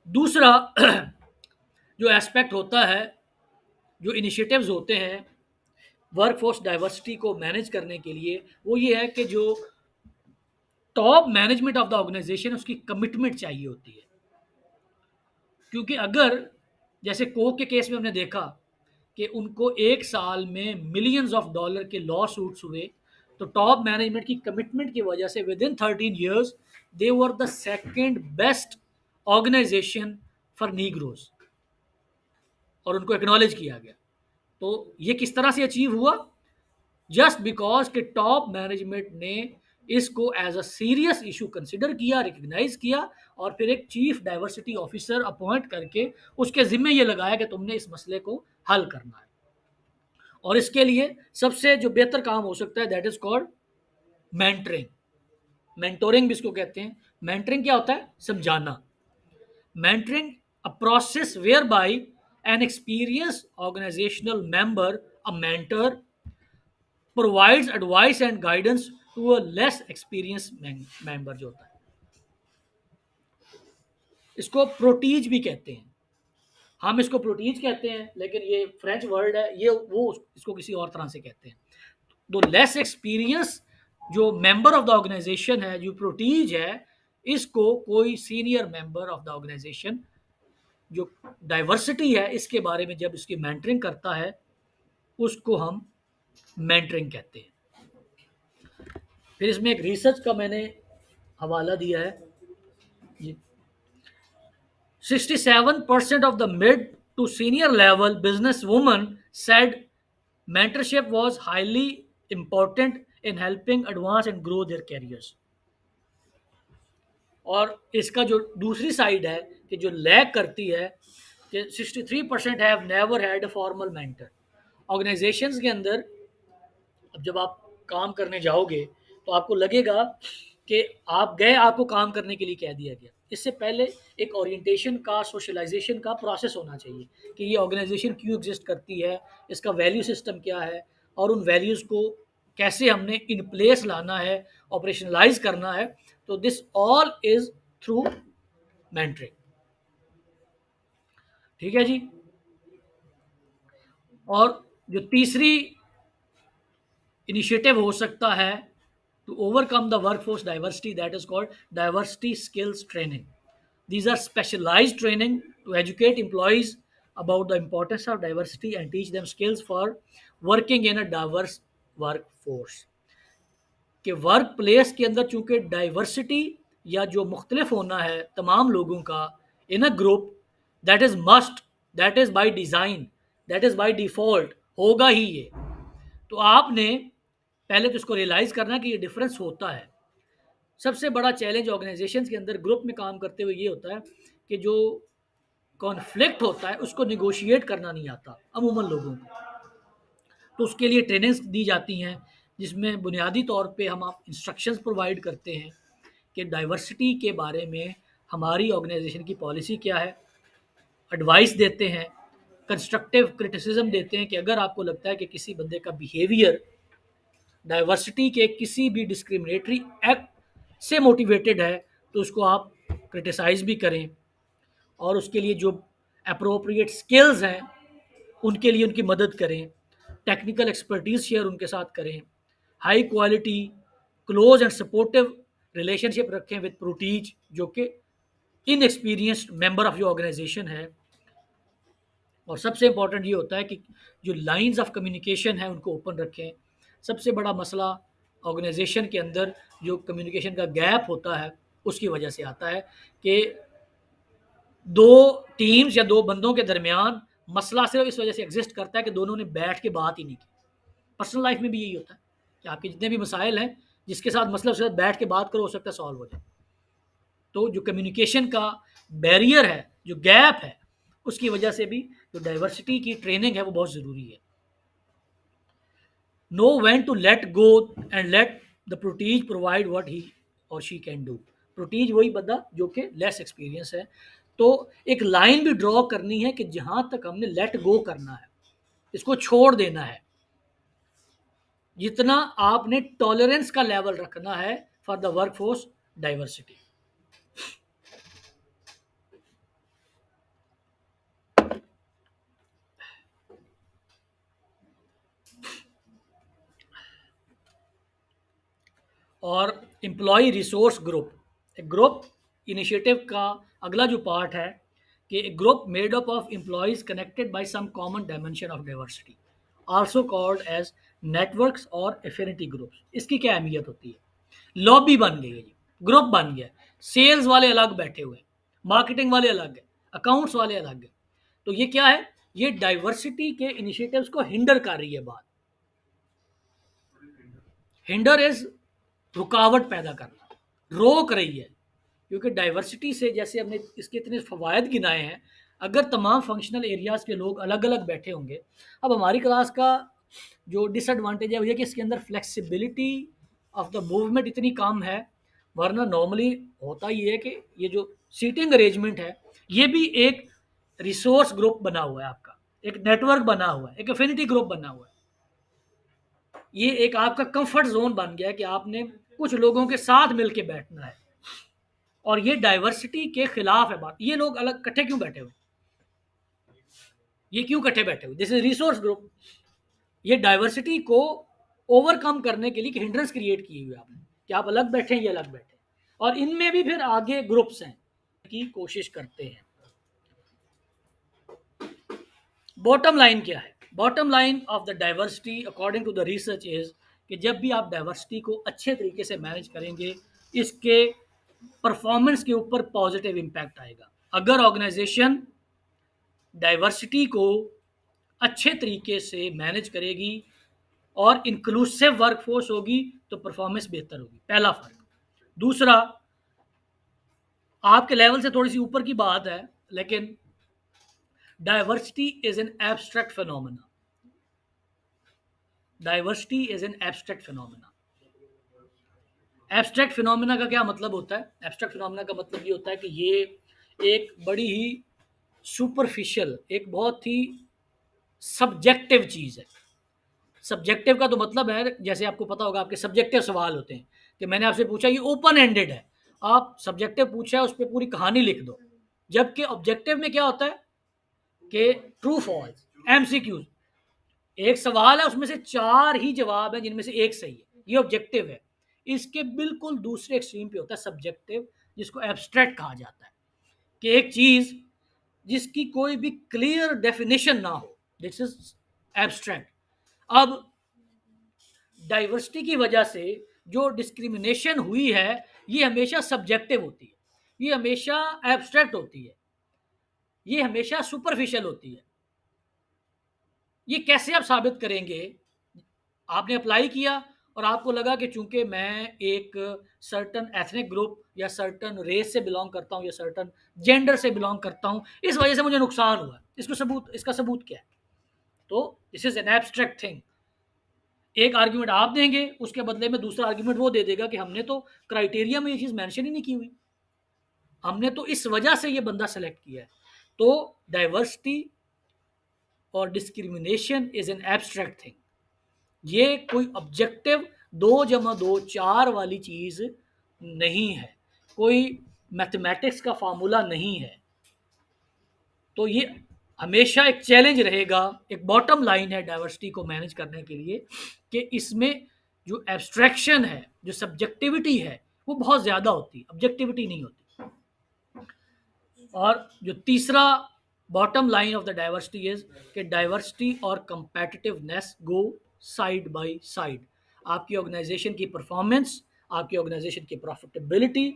दूसरा जो एस्पेक्ट होता है, जो इनिशिएटिव्स होते हैं वर्कफोर्स डाइवर्सिटी को मैनेज करने के लिए, वो ये है कि जो top management of the organisation उसकी कमिटमेंट चाहिए होती है। क्योंकि अगर जैसे कोक के केस में हमने देखा कि उनको एक साल में मिलियंस ऑफ डॉलर के लॉ सूट्स हुए, तो टॉप मैनेजमेंट की कमिटमेंट की वजह से within 13 years they were the second best organisation for negroes, और उनको एक्नॉलेज किया गया। तो ये किस तरह से अचीव हुआ? जस्ट बिकॉज के टॉप मैनेजमेंट ने इसको as a serious issue consider किया, रिकग्नाइज किया और फिर एक चीफ डाइवर्सिटी ऑफिसर अपॉइंट करके उसके जिम्मे ये लगाया कि तुमने इस मसले को हल करना है। और इसके लिए सबसे जो बेहतर काम हो सकता है that is called mentoring. Mentoring भी इसको कहते हैं। मेंटरिंग क्या होता है? समझाना। Mentoring a process whereby an experience organisational member, a mentor, provides advice and guidance to a less experience member जो होता है। इसको प्रोटीज भी कहते हैं। हम इसको प्रोटीज कहते हैं लेकिन ये फ्रेंच वर्ड है, ये वो इसको किसी और तरह से कहते हैं। तो लेस एक्सपीरियंस जो मेंबर ऑफ द ऑर्गेनाइजेशन है, जो प्रोटीज है, इसको कोई senior member of the organisation जो डाइवर्सिटी है इसके बारे में जब इसकी मेंटरिंग करता है उसको हम मेंटरिंग कहते हैं। फिर इसमें एक रिसर्च का मैंने हवाला दिया है। 67% of the mid to senior level business women said mentorship was highly important in helping advance and grow their careers। और इसका जो दूसरी साइड है कि जो लैग करती है कि 63% have never had a formal mentor. Organisations के अंदर अब जब आप काम करने जाओगे तो आपको लगेगा कि आप गए, आपको काम करने के लिए कह दिया गया। इससे पहले एक ओरिएंटेशन का, सोशलाइजेशन का प्रोसेस होना चाहिए कि ये ऑर्गेनाइजेशन क्यों एग्जिस्ट करती है, इसका वैल्यू सिस्टम क्या है और उन वैल्यूज़ को कैसे हमने इन प्लेस लाना है, ऑपरेशनलाइज करना है। तो this all is through mentoring. ठीक है जी। और जो तीसरी इनिशिएटिव हो सकता है to overcome the workforce diversity, that is called diversity skills training. These are specialized training to educate employees about the importance of diversity and teach them skills for working in a diverse workforce। कि work place के अंदर चूंकि diversity या जो मुख्तलिफ होना है तमाम लोगों का in a group, that is must, that is by design, that is by default, होगा ही ये। तो आपने पहले तो इसको रियलाइज़ करना कि ये डिफरेंस होता है। सबसे बड़ा चैलेंज ऑर्गेनाइजेशंस के अंदर ग्रुप में काम करते हुए ये होता है कि जो कॉन्फ्लिक्ट होता है उसको निगोशिएट करना नहीं आता अमूमन लोगों को। तो उसके लिए ट्रेनिंग्स दी जाती हैं जिसमें बुनियादी तौर पे हम आप इंस्ट्रक्शंस प्रोवाइड करते हैं कि डाइवर्सिटी के बारे में हमारी ऑर्गेनाइजेशन की पॉलिसी क्या है, एडवाइस देते हैं, कंस्ट्रक्टिव क्रिटिसिज्म देते हैं कि अगर आपको लगता है कि किसी बंदे का बिहेवियर डाइवर्सिटी के किसी भी डिस्क्रिमिनेटरी एक्ट से मोटिवेटेड है तो उसको आप क्रिटिसाइज़ भी करें और उसके लिए जो अप्रोप्रिएट स्किल्स हैं उनके लिए उनकी मदद करें, टेक्निकल एक्सपर्टीज़ शेयर उनके साथ करें, high quality close and supportive relationship रखें विद प्रोटीज जो कि inexperienced member of your organisation है। और सबसे इंपॉर्टेंट ये होता है कि जो लाइंस ऑफ कम्युनिकेशन है उनको ओपन रखें। सबसे बड़ा मसला ऑर्गेनाइजेशन के अंदर जो कम्युनिकेशन का गैप होता है उसकी वजह से आता है कि दो टीम्स या दो बंदों के दरमियान मसला सिर्फ इस वजह से एग्जिस्ट करता है कि दोनों ने बैठ के बात ही नहीं की। पर्सनल लाइफ में भी यही होता है कि आपके जितने भी मसाइल हैं जिसके साथ मसला उसके साथ बैठ के बात करो, हो सकता है सॉल्व हो जाए। तो जो कम्युनिकेशन का बैरियर है, जो गैप है, उसकी वजह से भी जो डाइवर्सिटी की ट्रेनिंग है वो बहुत ज़रूरी है। Know when to let go and let the protege provide what he और शी कैन डू। प्रोटीज वही बंदा जो कि लेस एक्सपीरियंस है। तो एक लाइन भी ड्रॉ करनी है कि जहाँ तक हमने लेट गो करना है, इसको छोड़ देना है, जितना आपने टॉलरेंस का लेवल रखना है फॉर द वर्कफोर्स डाइवर्सिटी। और employee resource group, group initiative का अगला जो पार्ट है कि group made up of employees connected by some common dimension of diversity, also called as networks और एफिनिटी ग्रुप्स। इसकी क्या अहमियत होती है? लॉबी बन गई है, ग्रुप बन गया, सेल्स वाले अलग बैठे हुए, मार्केटिंग वाले अलग है, अकाउंट्स वाले अलग है। तो ये क्या है? ये डाइवर्सिटी के इनिशिएटिव्स को हिंडर कर रही है बात। हिंडर इज रुकावट पैदा करना, रोक रही है। क्योंकि डाइवर्सिटी से, जैसे हमने इसके इतने फ़वायद गिनाए हैं, अगर तमाम फंक्शनल एरियाज़ के लोग अलग अलग बैठे होंगे। अब हमारी क्लास का जो डिसएडवांटेज है वो ये कि इसके अंदर फ्लेक्सिबिलिटी ऑफ द मूवमेंट इतनी कम है, वरना नॉर्मली होता ही है कि ये जो सीटिंग अरेंजमेंट है ये भी एक रिसोर्स ग्रुप बना हुआ है, आपका एक नेटवर्क बना हुआ है, एक एफिनिटी ग्रुप बना हुआ है। ये एक आपका कंफर्ट जोन बन गया है कि आपने कुछ लोगों के साथ मिलके बैठना है। और ये डाइवर्सिटी के खिलाफ है बात। ये लोग अलग इकट्ठे क्यों बैठे हुए, ये क्यों इकट्ठे बैठे हुए? This is resource group. ये डाइवर्सिटी को ओवरकम करने के लिए हिंड्रेंस क्रिएट की हुई है आपने, कि आप अलग बैठे, ये अलग बैठे, और इनमें भी फिर आगे ग्रुप्स हैं की कोशिश करते हैं। बॉटम लाइन क्या है? Bottom line of the diversity according to the research is कि जब भी आप डाइवर्सिटी को अच्छे तरीके से मैनेज करेंगे, इसके परफॉर्मेंस के ऊपर पॉजिटिव इम्पैक्ट आएगा। अगर ऑर्गेनाइजेशन डाइवर्सिटी को अच्छे तरीके से मैनेज करेगी और इंक्लूसिव वर्कफोर्स होगी तो परफॉर्मेंस बेहतर होगी, पहला फर्क। दूसरा, आपके लेवल से थोड़ी सी ऊपर की बात है, लेकिन diversity is an abstract phenomena. Diversity is an abstract phenomena. Abstract phenomena का क्या मतलब होता है? एब्स्ट्रैक्ट फिनोमेना का मतलब ये होता है कि ये एक बड़ी ही सुपरफिशियल, एक बहुत ही सब्जेक्टिव चीज़ है। सब्जेक्टिव का तो मतलब है, जैसे आपको पता होगा आपके सब्जेक्टिव सवाल होते हैं कि मैंने आपसे पूछा, ये ओपन एंडेड है, आप सब्जेक्टिव पूछा है उस पर पूरी कहानी लिख दो। जबकि ऑब्जेक्टिव में क्या होता है कि ट्रू फॉल्स, एमसीक्यूज, एक सवाल है उसमें से 4 ही जवाब है जिनमें से एक सही है, ये ऑब्जेक्टिव है। इसके बिल्कुल दूसरे एक्सट्रीम पे होता है सब्जेक्टिव, जिसको एब्स्ट्रैक्ट कहा जाता है, कि एक चीज जिसकी कोई भी क्लियर डेफिनेशन ना हो, दिस इज एब्स्ट्रैक्ट। अब डाइवर्सिटी की वजह से जो डिस्क्रिमिनेशन हुई है ये हमेशा सब्जेक्टिव होती है, ये हमेशा एब्स्ट्रैक्ट होती है, ये हमेशा सुपरफिशियल होती है। ये कैसे आप साबित करेंगे? आपने अप्लाई किया और आपको लगा कि चूंकि मैं एक सर्टन एथनिक ग्रुप या सर्टन रेस से बिलोंग करता हूं या सर्टन जेंडर से बिलोंग करता हूं, इस वजह से मुझे नुकसान हुआ, इसका सबूत क्या है? तो this is an abstract thing. एक आर्ग्यूमेंट आप देंगे, उसके बदले में दूसरा आर्ग्यूमेंट वो दे देगा कि हमने तो क्राइटेरिया में ये चीज़ मेंशन ही नहीं की हुई, हमने तो इस वजह से ये बंदा सेलेक्ट किया है। तो डाइवर्सिटी और discrimination is an abstract thing. ये कोई ऑब्जेक्टिव 2+2=4 वाली चीज़ नहीं है, कोई मैथमेटिक्स का फार्मूला नहीं है। तो ये हमेशा एक चैलेंज रहेगा, एक बॉटम लाइन है डाइवर्सिटी को मैनेज करने के लिए, कि इसमें जो एब्स्ट्रैक्शन है, जो सब्जेक्टिविटी है, वो बहुत ज़्यादा होती है, ऑब्जेक्टिविटी नहीं होती। और जो तीसरा bottom line of the diversity is कि डाइवर्सिटी और competitiveness go side by side. आपकी ऑर्गेनाइजेशन की परफॉर्मेंस, आपकी ऑर्गेनाइजेशन की प्रॉफिटेबिलिटी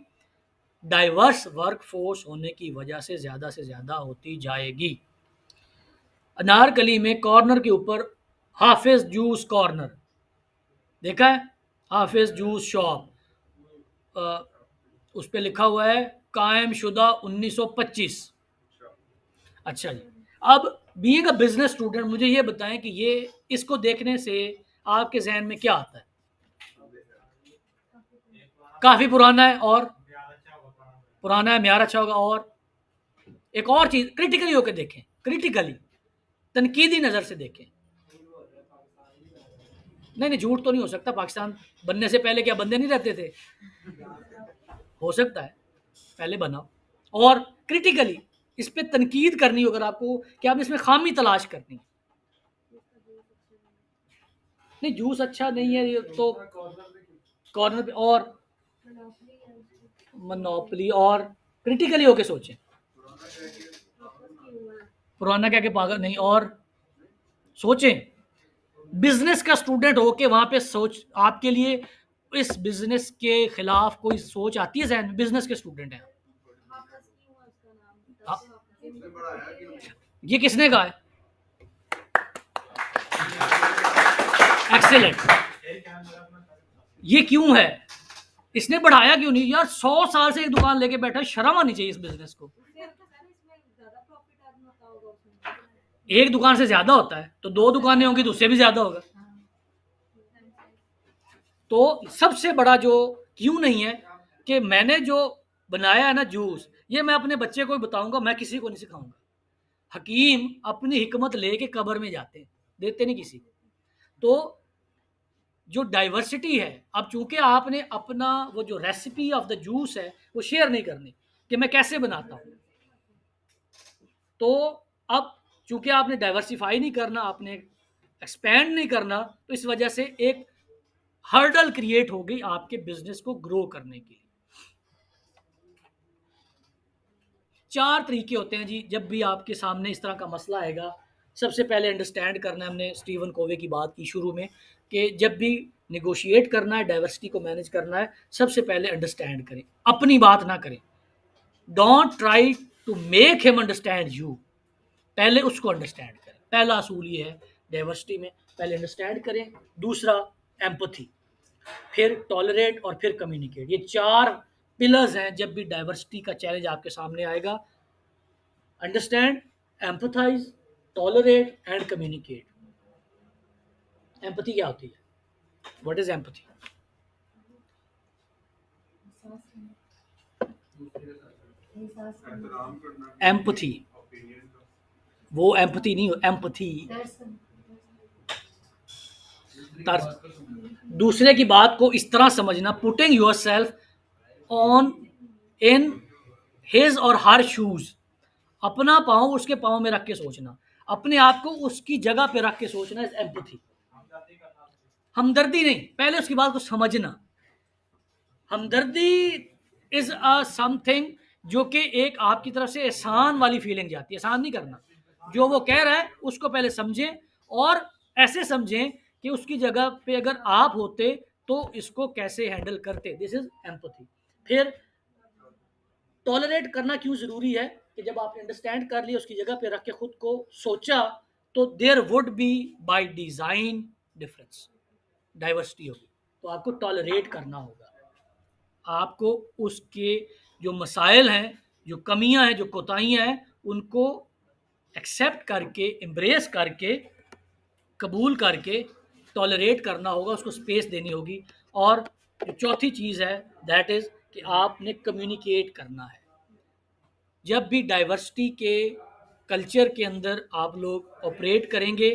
डाइवर्स वर्कफोर्स होने की वजह से ज़्यादा होती जाएगी। अनारकली में कॉर्नर के ऊपर हाफिज जूस कॉर्नर देखा है, हाफिज जूस शॉप, उस पर लिखा हुआ है कायम शुदा 1925। अच्छा जी, अब बीइंग अ बिजनेस स्टूडेंट मुझे ये बताएं कि ये इसको देखने से आपके जहन में क्या आता है? काफी पुराना है, और पुराना है, म्यार अच्छा होगा। और एक और चीज क्रिटिकली होकर देखें, क्रिटिकली तनकीदी नजर से देखें। नहीं, झूठ तो नहीं हो सकता, पाकिस्तान बनने से पहले क्या बंदे नहीं रहते थे? हो सकता है पहले बनाओ, और क्रिटिकली इस पे तनकीद करनी हो अगर आपको, कि आप इसमें खामी तलाश करनी। नहीं, जूस अच्छा नहीं है ये तो कॉर्नर पे, और मोनोपोली, और क्रिटिकली होके सोचें, पुराना क्या के पागल नहीं, और सोचें बिजनेस का स्टूडेंट हो के वहां पे सोच, आपके लिए इस बिजनेस के खिलाफ कोई सोच आती है जहन में? बिजनेस के स्टूडेंट हैं आप। ये किसने कहा है? एक्सेलेंट। ये क्यों है? इसने बढ़ाया क्यों नहीं यार? 100 साल से एक दुकान लेके बैठा है, शर्म आनी चाहिए इस बिजनेस को। एक दुकान से ज्यादा होता है तो 2 दुकानें होंगी तो उससे भी ज्यादा होगा। तो सबसे बड़ा जो क्यों नहीं है कि मैंने जो बनाया है ना जूस, ये मैं अपने बच्चे को बताऊंगा, मैं किसी को नहीं सिखाऊंगा। हकीम अपनी हिकमत लेके कब्र में जाते हैं, देते नहीं किसी को। तो जो डाइवर्सिटी है, अब चूंकि आपने अपना वो जो रेसिपी ऑफ द जूस है वो शेयर नहीं करनी कि मैं कैसे बनाता हूँ, तो अब चूंकि आपने डाइवर्सिफाई नहीं करना, आपने एक्सपैंड नहीं करना, तो इस वजह से एक हर्डल क्रिएट हो गई आपके बिजनेस को ग्रो करने के लिए। 4 तरीके होते हैं जी जब भी आपके सामने इस तरह का मसला आएगा। सबसे पहले अंडरस्टैंड करना है, हमने स्टीवन कोवे की बात की शुरू में कि जब भी निगोशिएट करना है, डाइवर्सिटी को मैनेज करना है, सबसे पहले अंडरस्टैंड करें, अपनी बात ना करें। Don't try to make him understand you, पहले उसको अंडरस्टैंड करें। पहला असूल ये है डाइवर्सिटी में, पहले अंडरस्टैंड करें। दूसरा एम्पथी, फिर टॉलरेट और फिर कम्युनिकेट। ये 4 पिलर्स हैं जब भी डाइवर्सिटी का चैलेंज आपके सामने आएगा। Understand, empathise, tolerate and communicate. Empathy क्या होती है? What is empathy? एम्पथी, वो एम्पथी नहीं, एम्पथी दूसरे की बात को इस तरह समझना, putting yourself on in his और हर शूज, अपना पाँव उसके पाँव में रख के सोचना, अपने आप को उसकी जगह पे रख के सोचना इज एम्पथी। हमदर्दी नहीं, पहले उसकी बात को समझना। हमदर्दी इज अ समथिंग जो कि एक आपकी तरफ से एहसान वाली फीलिंग जाती है। एहसान नहीं करना, जो वो कह रहा है उसको पहले समझें और ऐसे समझें कि उसकी जगह पे अगर आप होते तो इसको कैसे हैंडल करते। This is empathy. फिर टॉलरेट करना क्यों जरूरी है कि जब आपने अंडरस्टैंड कर लिया, उसकी जगह पे रख के खुद को सोचा, तो there would be by design difference, diversity होगी, तो आपको टॉलरेट करना होगा। आपको उसके जो मसाइल हैं, जो कमियां हैं, जो कोताहियां हैं, उनको एक्सेप्ट करके, एम्ब्रेस करके, कबूल करके टॉलरेट करना होगा, उसको स्पेस देनी होगी। और जो चौथी चीज़ है दैट इज़ कि आपने कम्युनिकेट करना है। जब भी डाइवर्सिटी के कल्चर के अंदर आप लोग ऑपरेट करेंगे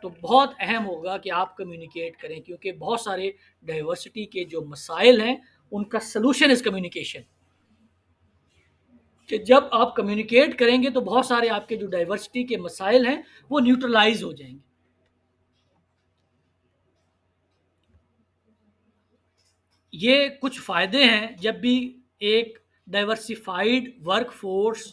तो बहुत अहम होगा कि आप कम्युनिकेट करें, क्योंकि बहुत सारे डाइवर्सिटी के जो मसाइल हैं उनका सलूशन इज़ कम्युनिकेशन। कि जब आप कम्युनिकेट करेंगे तो बहुत सारे आपके जो डाइवर्सिटी के मसाइल हैं वो न्यूट्रलाइज हो जाएंगे। ये कुछ फ़ायदे हैं जब भी एक डाइवर्सिफाइड वर्कफोर्स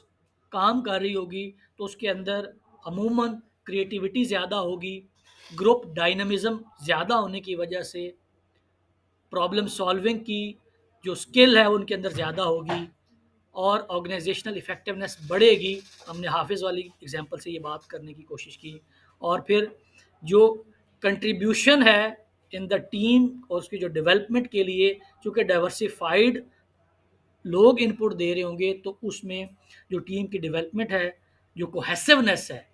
काम कर रही होगी, तो उसके अंदर अमूमन क्रिएटिविटी ज़्यादा होगी, ग्रुप डायनामिज़म ज़्यादा होने की वजह से प्रॉब्लम सॉल्विंग की जो स्किल है उनके अंदर ज़्यादा होगी और ऑर्गेनाइजेशनल इफ़ेक्टिवनेस बढ़ेगी। हमने हाफिज़ वाली एग्जांपल से ये बात करने की कोशिश की। और फिर जो कंट्रीब्यूशन है इन द टीम और उसकी जो डेवलपमेंट के लिए, चूँकि डाइवर्सिफाइड लोग इनपुट दे रहे होंगे, तो उसमें जो टीम की डेवलपमेंट है, जो कोहेसिवनेस है,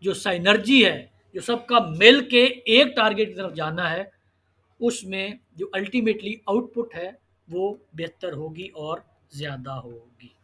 जो साइनर्जी है, जो सबका मिल के एक टारगेट की तरफ जाना है, उसमें जो अल्टीमेटली आउटपुट है वो बेहतर होगी और ज़्यादा होगी।